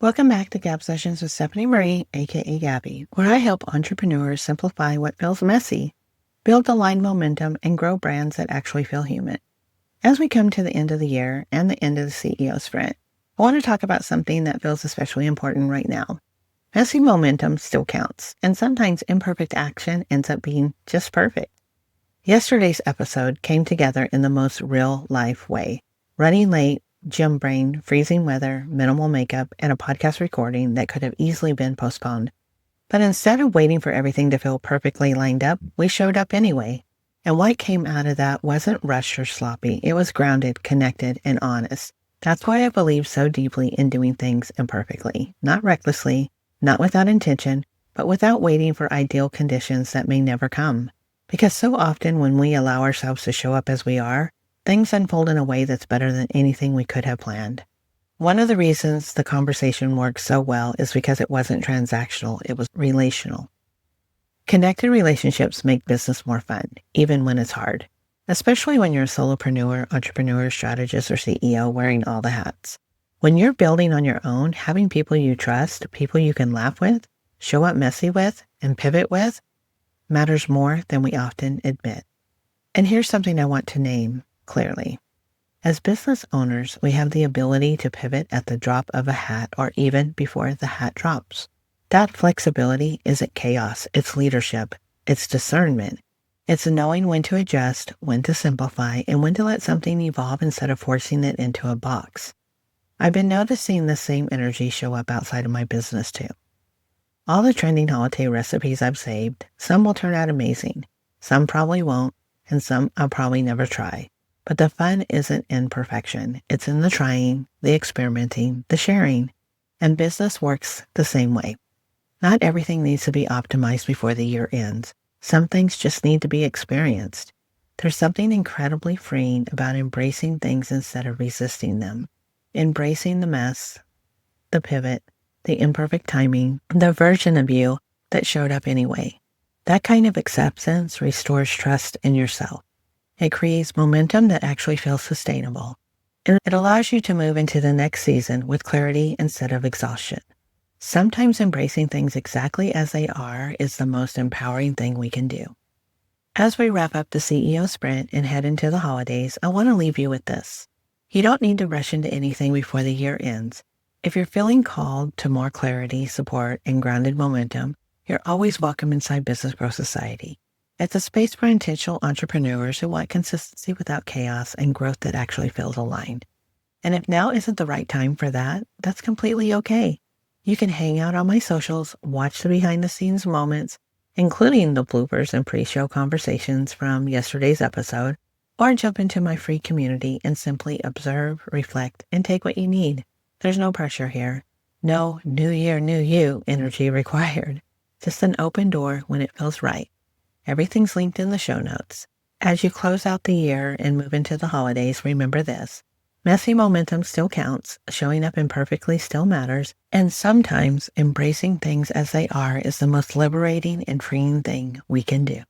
Welcome back to Gab Sessions with Stephanie Marie, aka Gabbie, where I help entrepreneurs simplify what feels messy, build aligned momentum, and grow brands that actually feel human. As we come to the end of the year and the end of the CEO sprint, I want to talk about something that feels especially important right now. Messy momentum still counts, and sometimes imperfect action ends up being just perfect. Yesterday's episode came together in the most real-life way. Running late, gym brain, freezing weather, minimal makeup, and a podcast recording that could have easily been postponed. But instead of waiting for everything to feel perfectly lined up, we showed up anyway. And what came out of that wasn't rushed or sloppy. It was grounded, connected, and honest. That's why I believe so deeply in doing things imperfectly, not recklessly, not without intention, but without waiting for ideal conditions that may never come. Because so often when we allow ourselves to show up as we are, things unfold in a way that's better than anything we could have planned. One of the reasons the conversation worked so well is because it wasn't transactional, it was relational. Connected relationships make business more fun, even when it's hard, especially when you're a solopreneur, entrepreneur, strategist, or CEO wearing all the hats. When you're building on your own, having people you trust, people you can laugh with, show up messy with, and pivot with, matters more than we often admit. And here's something I want to name clearly. As business owners, we have the ability to pivot at the drop of a hat or even before the hat drops. That flexibility isn't chaos, it's leadership, it's discernment. It's knowing when to adjust, when to simplify, and when to let something evolve instead of forcing it into a box. I've been noticing the same energy show up outside of my business too. All the trending holiday recipes I've saved, some will turn out amazing, some probably won't, and some I'll probably never try. But the fun isn't in perfection. It's in the trying, the experimenting, the sharing. And business works the same way. Not everything needs to be optimized before the year ends. Some things just need to be experienced. There's something incredibly freeing about embracing things instead of resisting them. Embracing the mess, the pivot, the imperfect timing, the version of you that showed up anyway. That kind of acceptance restores trust in yourself. It creates momentum that actually feels sustainable. And it allows you to move into the next season with clarity instead of exhaustion. Sometimes embracing things exactly as they are is the most empowering thing we can do. As we wrap up the CEO sprint and head into the holidays, I want to leave you with this. You don't need to rush into anything before the year ends. If you're feeling called to more clarity, support, and grounded momentum, you're always welcome inside Business Growth Society. It's a space for intentional entrepreneurs who want consistency without chaos and growth that actually feels aligned. And if now isn't the right time for that, that's completely okay. You can hang out on my socials, watch the behind-the-scenes moments, including the bloopers and pre-show conversations from yesterday's episode, or jump into my free community and simply observe, reflect, and take what you need. There's no pressure here. No new year, new you energy required. Just an open door when it feels right. Everything's linked in the show notes. As you close out the year and move into the holidays, remember this. Messy momentum still counts, showing up imperfectly still matters, and sometimes embracing things as they are is the most liberating and freeing thing we can do.